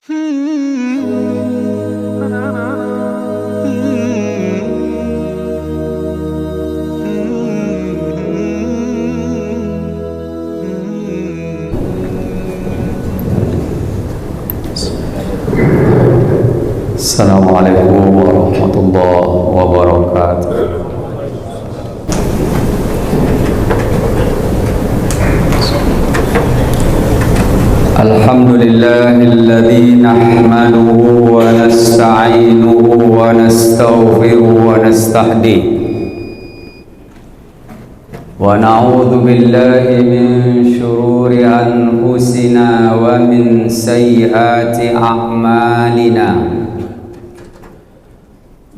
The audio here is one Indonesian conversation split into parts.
Assalamualaikum warahmatullahi wabarakatuh. Alhamdulillahilladzi nahmaduhu wa nasta'inuhu wa nastaghfiruhu wa nastahdiih wa na'udzu billahi min syururi anfusina wa min sayyiati a'malina.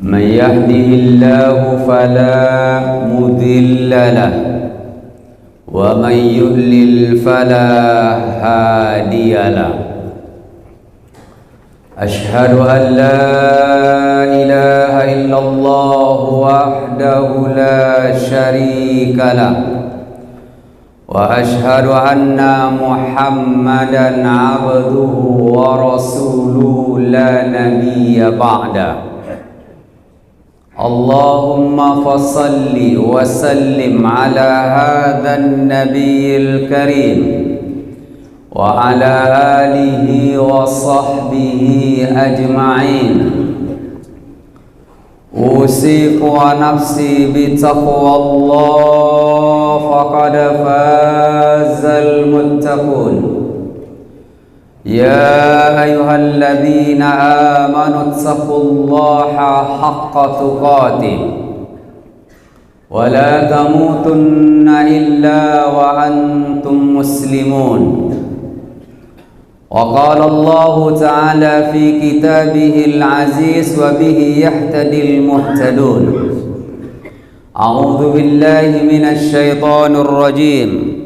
Man yahdihillahu fala mudilla lahu wa man yudlil fala hadiya lahu. Ashhadu an la ilaha illallah wahdahu la syarika lahu wa ashhadu anna Muhammadan abduhu wa rasuluhu la nabiyya ba'da. Allahumma fasalli wa sallim ala hadhan nabiyil karim wa ala alihi wa sahbihi ajma'in. Usiku wa nafsi bitaqwallah faqad fazal muttaqun. Ya ayyuhalladzina amanu taqullaha haqqa tuqatih wa la tamutunna illa wa antum muslimun. Wa qala Allah ta'ala fi kitabihil aziz wa bihi yahtadil muhtadun. A'udzu billahi minasy syaithanir rajim.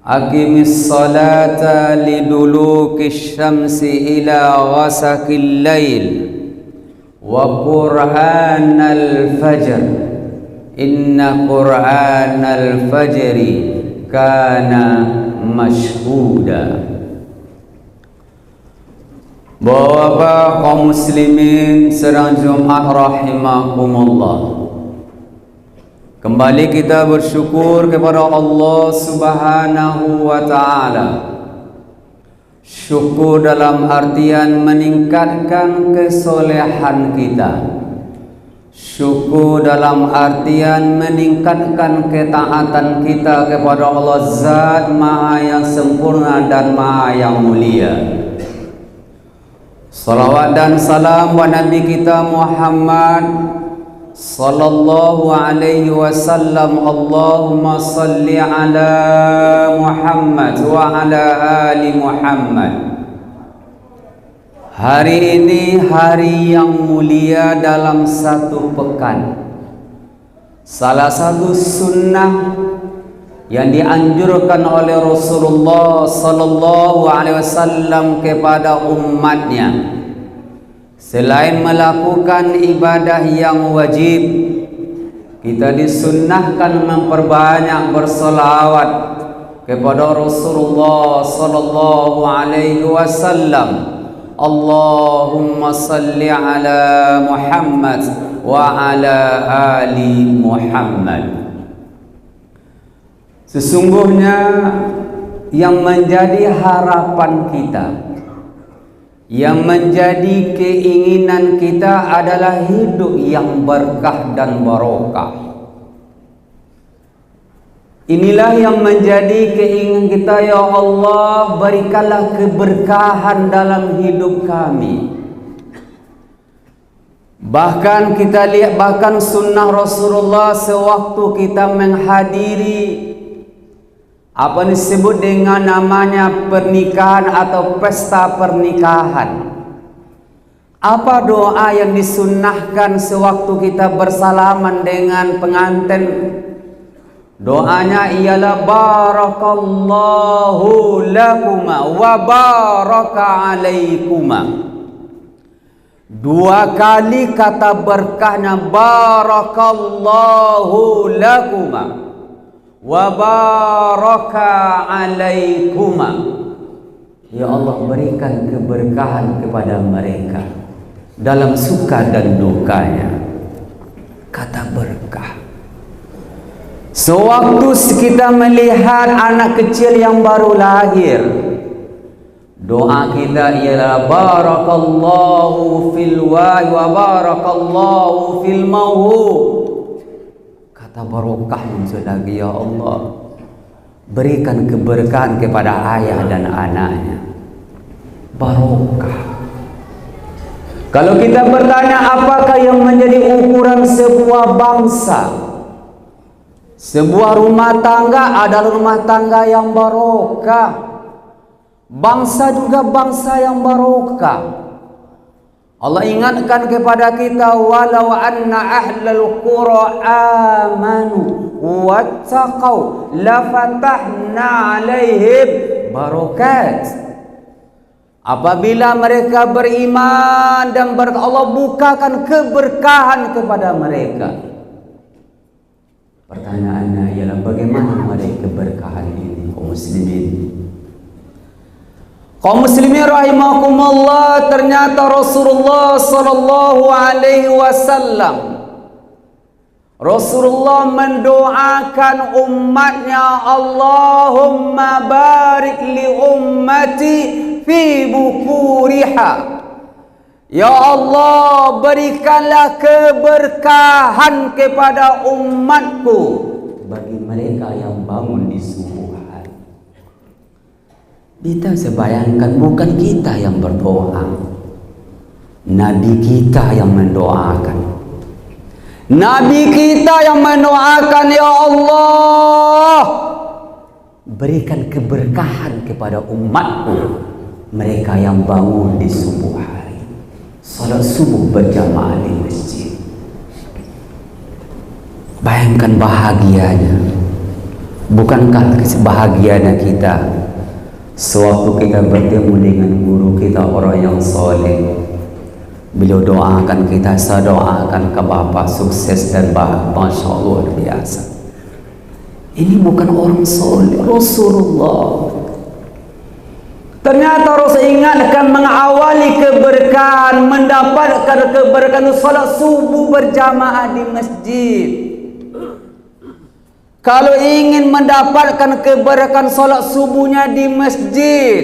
Aqimis salata lidulukish syamsi ila ghasaqil lail wa qur'anal fajr inna qur'anal fajri kana mashhuda. Bapak kaum muslimin sedang Jumat rahimakumullah, kembali kita bersyukur kepada Allah Subhanahu wa ta'ala. Syukur dalam artian meningkatkan kesolehan kita. Syukur dalam artian meningkatkan ketaatan kita kepada Allah Zat Maha yang sempurna dan Maha yang mulia. Salawat dan salam wa Nabi kita Muhammad sallallahu alaihi wasallam. Allahumma salli ala Muhammad wa ala ali Muhammad. Hari ini hari yang mulia dalam satu pekan. Salah satu sunnah yang dianjurkan oleh Rasulullah sallallahu alaihi wasallam kepada umatnya, selain melakukan ibadah yang wajib, kita disunnahkan memperbanyak bersolawat kepada Rasulullah sallallahu alaihi wasallam. Allahumma salli ala Muhammad wa ala ali Muhammad. Sesungguhnya yang menjadi harapan kita, yang menjadi keinginan kita adalah hidup yang berkah dan barokah. Inilah yang menjadi keinginan kita. Ya Allah, berikanlah keberkahan dalam hidup kami. Bahkan kita lihat, bahkan sunnah Rasulullah sewaktu kita menghadiri apa disebut dengan namanya pernikahan atau pesta pernikahan, apa doa yang disunnahkan sewaktu kita bersalaman dengan pengantin? Doanya ialah barakallahu lakuma wa baraka alaikuma. Dua kali kata berkahnya barakallahu lakuma wa baraka alaikuma. Ya Allah, berikan keberkahan kepada mereka dalam suka dan dukanya. Kata berkah. Sewaktu kita melihat anak kecil yang baru lahir, doa kita ialah barakallahu fil wa barakallahu fil mawhub. Kata barokah lagi, ya Allah, berikan keberkahan kepada ayah dan anaknya. Barokah. Kalau kita bertanya apakah yang menjadi ukuran sebuah bangsa, sebuah rumah tangga adalah rumah tangga yang barokah. Bangsa juga bangsa yang barokah. Allah ingatkan kepada kita, walau anna ahlal qura amanu wattaqau lafatahna alaihim barakat. Apabila mereka beriman dan Allah bukakan keberkahan kepada mereka. Pertanyaannya ialah bagaimana meraih keberkahan ini, kaum muslimin? Kaum muslimin rahimakumullah, ternyata Rasulullah sallallahu alaihi wasallam, Rasulullah mendoakan umatnya, Allahumma barik li ummati fi bukuriha. Ya Allah, berikanlah keberkahan kepada umatku bagi mereka yang bangun di subuh hari. Kita sebayangkan, bukan kita yang berdoa, Nabi kita yang mendoakan. Nabi kita yang mendoakan, ya Allah, berikan keberkahan kepada umatku, mereka yang bangun di subuh hari, salat subuh berjamaah di masjid. Bayangkan bahagianya. Bukankah kebahagiaan kita sewaktu kita bertemu dengan guru kita, orang yang soleh, beliau doakan kita, saya doakan ke Bapak sukses dan bahagia. Masya Allah, luar biasa. Ini bukan orang soleh, Rasulullah. Ternyata Rasul ingatkan mengawali keberkahan, mendapatkan keberkahan salat subuh berjamaah di masjid. Kalau ingin mendapatkan keberkahan salat subuhnya di masjid,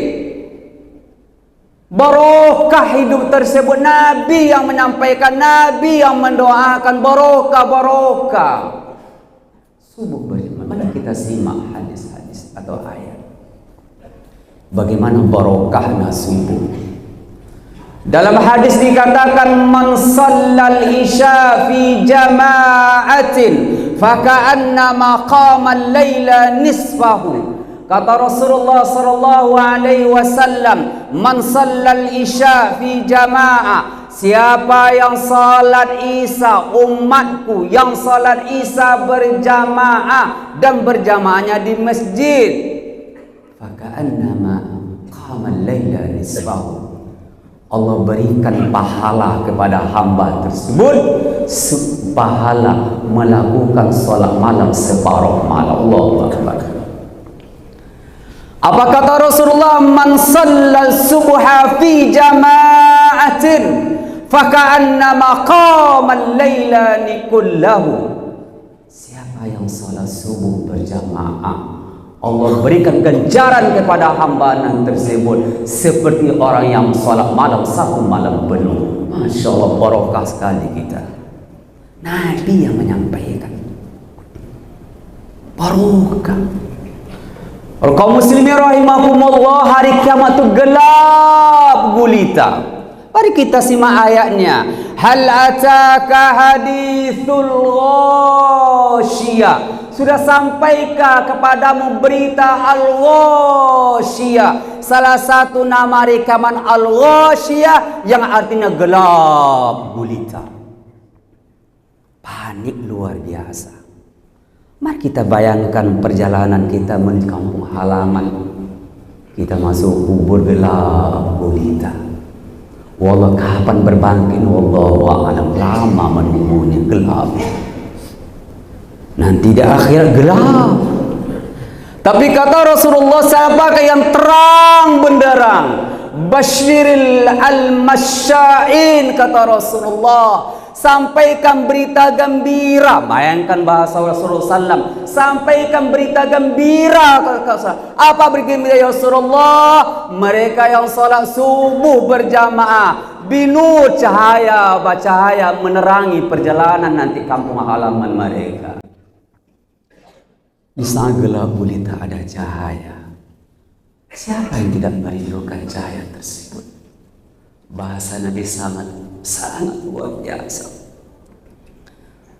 barokah hidup tersebut. Nabi yang menyampaikan, Nabi yang mendoakan, barokah. Subuh berjamaah. Mana kita simak hadis-hadis atau ayat, bagaimana barokahnya subuh. Dalam hadis dikatakan, man sallal isya fi jama'atin faka'annama qama al-laila nisfahu. Kata Rasulullah sallallahu alaihi wasallam, man sallal isya fi jama'ah, siapa yang salat isya, umatku yang salat isya berjamaah dan berjamaahnya di masjid, faka'annama qama al-laila nisfahu, Allah berikan pahala kepada hamba tersebut pahala melakukan salat malam separuh malam. Allahu Akbar. Apa kata Rasulullah? Man shallal subha fi jama'atin faka'annama qama al-laila kullahu. Siapa yang salat subuh berjamaah, Allah berikan ganjaran kepada hamba tersebut seperti orang yang salat malam satu malam penuh. Masya Allah, barokah sekali kita. Nabi yang menyampaikan barokah. Kaum muslimin rahimakumullah, hari kiamat itu gelap gulita. Mari kita simak ayatnya. Hal ataka hadithul ghasyiyah. Sudah sampaikah kepadamu berita Al-Ghasyiyah? Salah satu nama rekaman Al-Ghasyiyah yang artinya gelap gulita. Panik luar biasa. Mari kita bayangkan perjalanan kita menuju kampung halaman. Kita masuk kubur gelap gulita. Wallah, kapan berbangkit? Wallahu a'lam. Lama menunggunya, gelap. Nanti di akhirat gelap. Tapi kata Rasulullah, siapakah yang terang benderang? Basyiril al-masya'in, kata Rasulullah. Sampaikan berita gembira. Bayangkan bahasa Rasulullah SAW. Sampaikan berita gembira. Apa berita gembira ya Rasulullah? Mereka yang salat subuh berjamaah, binur cahaya, bercahaya menerangi perjalanan nanti kampung halaman mereka. Di saat gelap boleh tak ada cahaya. Siapa yang tidak merindukan cahaya tersebut? Bahasa Nabi sangat luar biasa.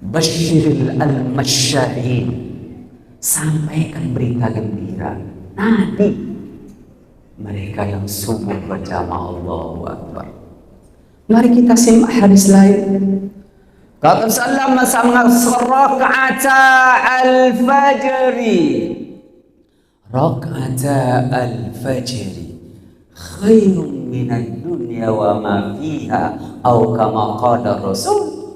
Basyiril al-masya'in, sampaikan berita gembira nanti mereka yang subuh berjamaah. Allahu Akbar. Mari kita simak hadis lain. Kata sallam raka'ata al-fajri. Raka'ata al-fajri khairun minad dunya wa ma fiha, atau kama qala Rasul.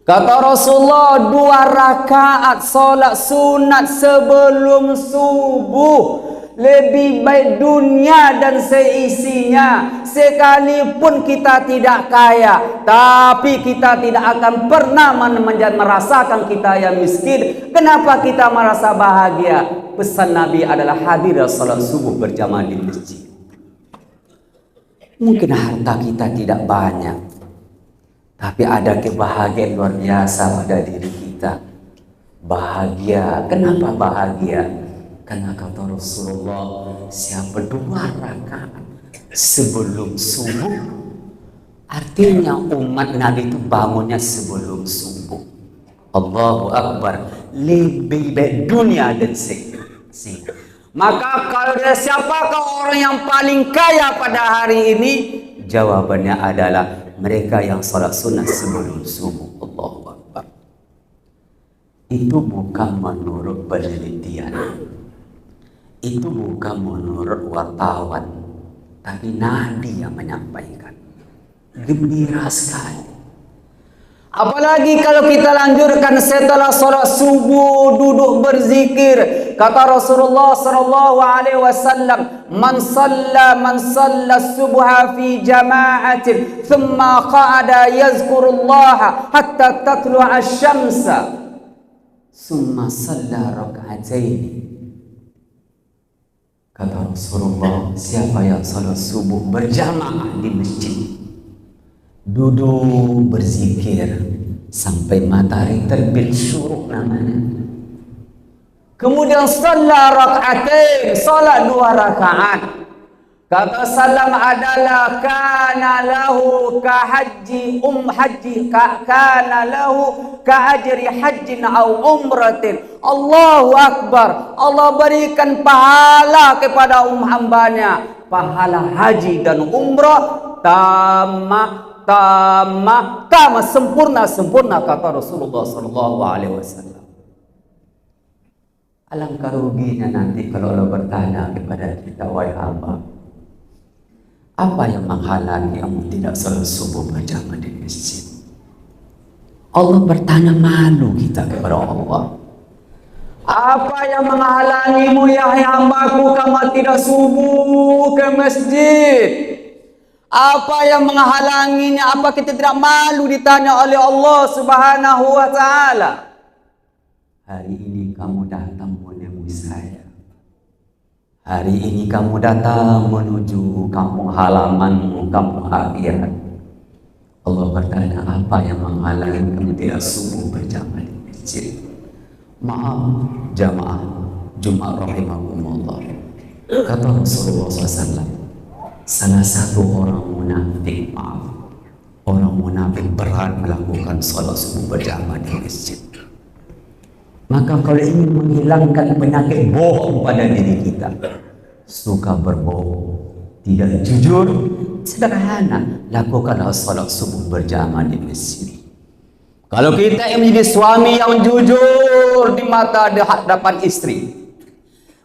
Kata Rasulullah, 2 rakaat solat sunat sebelum subuh lebih baik dunia dan seisinya. Sekalipun kita tidak kaya, tapi kita tidak akan pernah merasakan kita yang miskin. Kenapa kita merasa bahagia? Pesan Nabi adalah hadir salat subuh berjamaah di masjid. Mungkin harta kita tidak banyak, tapi ada kebahagiaan luar biasa pada diri kita. Bahagia. Kenapa bahagia? Karena kata Rasulullah, siapa 2 rakaat sebelum subuh, artinya umat Nabi itu bangunnya sebelum subuh. Allahu Akbar. Lebih baik dunia dan seisinya. Maka kalau siapakah orang yang paling kaya pada hari ini? Jawabannya adalah mereka yang salat sunat sebelum subuh. Allahu Akbar. Itu bukan menurut penelitian, itu bukan menurut wartawan, tapi Nabi yang menyampaikan. Gembira sekali. Apalagi kalau kita lanjutkan setelah salat subuh duduk berzikir. Kata Rasulullah sallallahu alaihi wasallam, man shalla subha fi jama'atin thumma qa'ada yazkurullaha hatta tatlu'a asy-syamsa thumma shalla rak'ataini. Kata Rasulullah, siapa yang salat subuh berjamaah di masjid, duduk berzikir sampai matahari terbit syuruk namanya. Kemudian salat rak'atain, salat 2 rakaat. Kata salam adalah kana lahu ka haji kana lahu ka ajri hajjin au umratin. Allahu Akbar. Allah berikan pahala kepada hambanya, pahala haji dan umrah tamah sempurna kata Rasulullah sallallahu alaihi wasallam. Alangkah ruginya nanti kalau Allah bertanya kepada kita, wahai hamba, apa yang menghalangi kamu tidak salat subuh berjamaah di masjid? Allah bertanya, malu kita kepada Allah. Apa yang menghalangimu ya hambaku kamu tidak subuh ke masjid? Apa yang menghalanginya? Apa kita tidak malu ditanya oleh Allah Subhanahu wa ta'ala? Hari ini kamu datang menemui saya. Hari ini kamu datang menuju kampung halamanmu, kampung akhirat. Allah bertanya, apa yang menghalangi kamu tidak subuh berjamaah di masjid? Maaf jamaah Jumat rahimakumullah. Kata Rasulullah SAW, salah satu orang munafik, orang munafik berat melakukan salat subuh berjamaah di masjid. Maka kalau ingin menghilangkan penyakit bohong pada diri kita, suka berbohong, tidak jujur, sederhana, lakukanlah salat subuh berjamaah di masjid. Kalau kita ingin menjadi suami yang jujur di mata hadapan istri,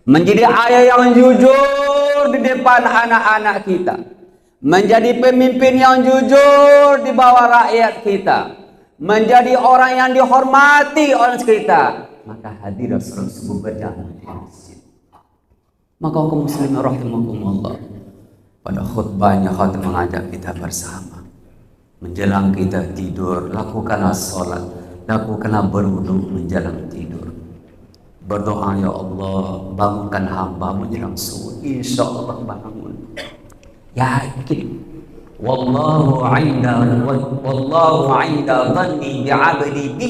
menjadi ayah yang jujur di depan anak-anak kita, menjadi pemimpin yang jujur di bawah rakyat kita, menjadi orang yang dihormati oleh kita, maka hadir salat subuh berjamaah di masjid. Maka kaum muslimin rahimakumullah, pada khutbahnya khatib mengajak kita bersama menjelang kita tidur, lakukanlah sholat, lakukanlah berwudu menjelang tidur. Berdoa, ya Allah, bangunkan hamba menjelang subuh. Insya Allah bangun. Yakin. Wallahu inda dhanni bi'abdi bi.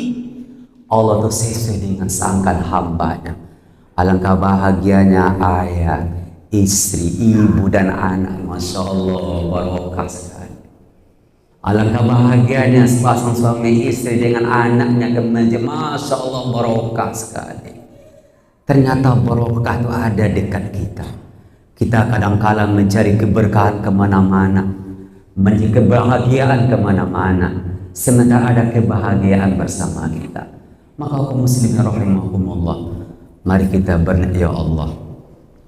Allah itu sesuai dengan sangkaan hambanya. Alangkah bahagianya ayah, istri, ibu dan anak. Masya Allah, barokah sekali. Alangkah bahagianya sepasang suami istri dengan anaknya kemudian. Masya Allah, barokah sekali. Ternyata barokah itu ada dekat kita. Kita kadang-kala mencari keberkahan kemana-mana, mencari kebahagiaan kemana-mana, sementara ada kebahagiaan bersama kita. Maka kaum muslimin rahimahumullah, mari kita berdoa, ya Allah,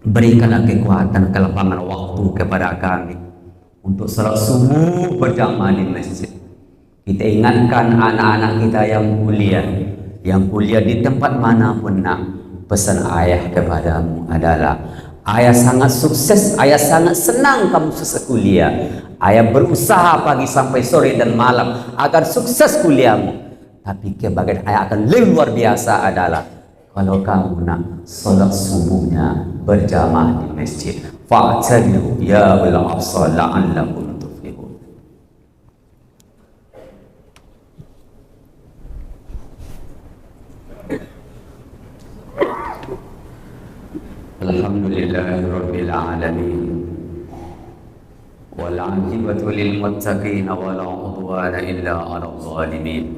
berikanlah kekuatan kelapangan waktu kepada kami untuk salat subuh berjamaah di masjid. Kita ingatkan anak-anak kita yang kuliah di tempat manapun nak. Pesan ayah kepadamu adalah, ayah sangat sukses, ayah sangat senang kamu sukses kuliah. Ayah berusaha pagi sampai sore dan malam agar sukses kuliahmu. Tapi kebahagiaan ayah akan lebih luar biasa adalah kalau kamu nak salat subuhnya berjamaah di masjid. Fa'tabiru ya bil absar la'allakum tuflihun. Alhamdulillahi rabbil alamin. Wal 'aqibatu lil muttaqin wa la 'udwana illa 'alal zalimin.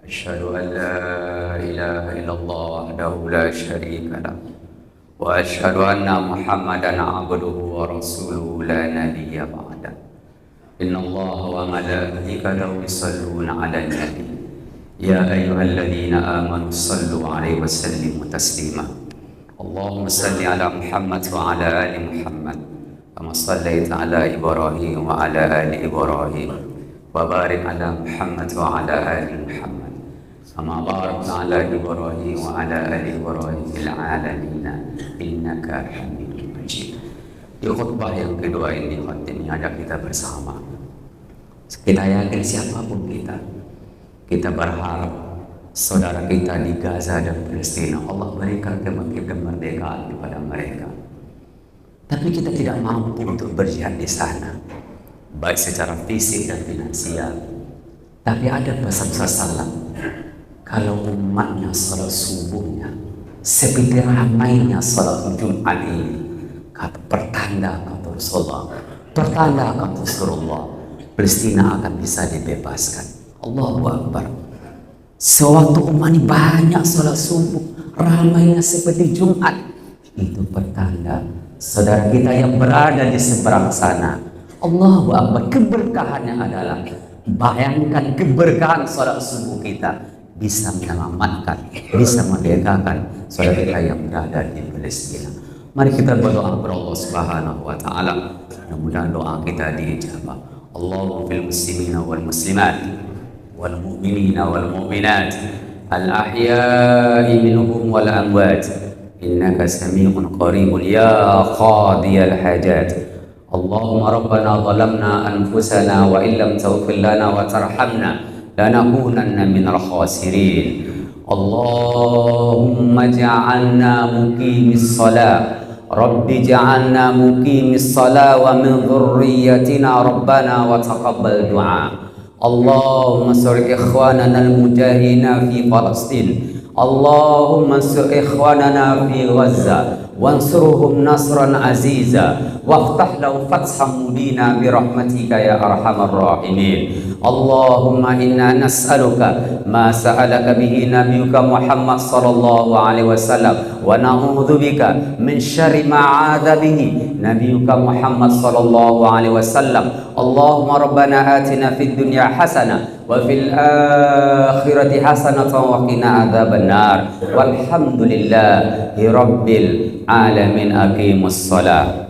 Asyhadu an la ilaha illallah wahdahu la syarika lah wa asyhadu anna Muhammadan 'abduhu wa rasuluhu la nabiyya ba'da. Innallaha wa malaikatahu yusalluna 'alan nabi. Ya ayyuhalladzina amanu sallu 'alaihi wa sallimu taslima. Allahumma salli ala Muhammad wa ala ali Muhammad kama sallaita ala Ibrahim wa ala ali Ibrahim wa barik ala Muhammad wa ala ali Muhammad kama barakta ala Ibrahim wa ala ali Ibrahim fil alamin innaka Hamidum Majid. Di khutbah yang kedua ini khatib mengajak kita bersama. Kita yakin siapapun kita berharap saudara kita di Gaza dan Palestina, Allah berikan kemerdekaan kepada mereka. Tapi kita tidak mampu untuk berjihad di sana, baik secara fisik dan finansial. Tapi ada pesan salam, kalau umatnya salat subuhnya seperti ramainya salat Jumat ini, kata pertanda kata Rasulullah, pertanda kata Rasulullah, Palestina akan bisa dibebaskan. Allahu Akbar. Sewaktu umat ini banyak salat subuh, ramainya seperti Jumat, itu pertanda saudara kita yang berada di seberang sana. Allahu Akbar. Keberkahannya adalah, bayangkan keberkahan salat subuh kita bisa menyelamatkan, bisa merdekakan saudara kita yang berada di Palestina. Mari kita berdoa kepada Allah Subhanahu wa taala, mudah-mudahan doa kita diijabah. Allahumma fil muslimina wal muslimat والمؤمنين والمؤمنات الأحياء منهم والأموات إنك سميع قريب يا قاضي الحاجات. اللهم ربنا ظلمنا أنفسنا وإن لم تغفر لنا وترحمنا لنكونن من الخاسرين. اللهم اجعلنا مقيم الصلاة رب اجعلنا مقيم الصلاة ومن ذريتنا ربنا وتقبل دعاء. اللهم انصر إخواننا المجاهدين في فلسطين. اللهم انصر إخواننا في غزة وانصرهم نصرا عزيزا وافتح له فتحا مبينا برحمتك يا أرحم الراحمين. اللهم إنا نسألك ما سألك به نبيك محمد صلى الله عليه وسلم ونعوذ بك من شر ما عاذ به نبيك محمد صلى الله عليه وسلم. اللهم ربنا آتنا في الدنيا حسنة وفي الآخرة حسنة وقنا عذاب النار والحمد لله رب العالمين. أقيموا الصلاة.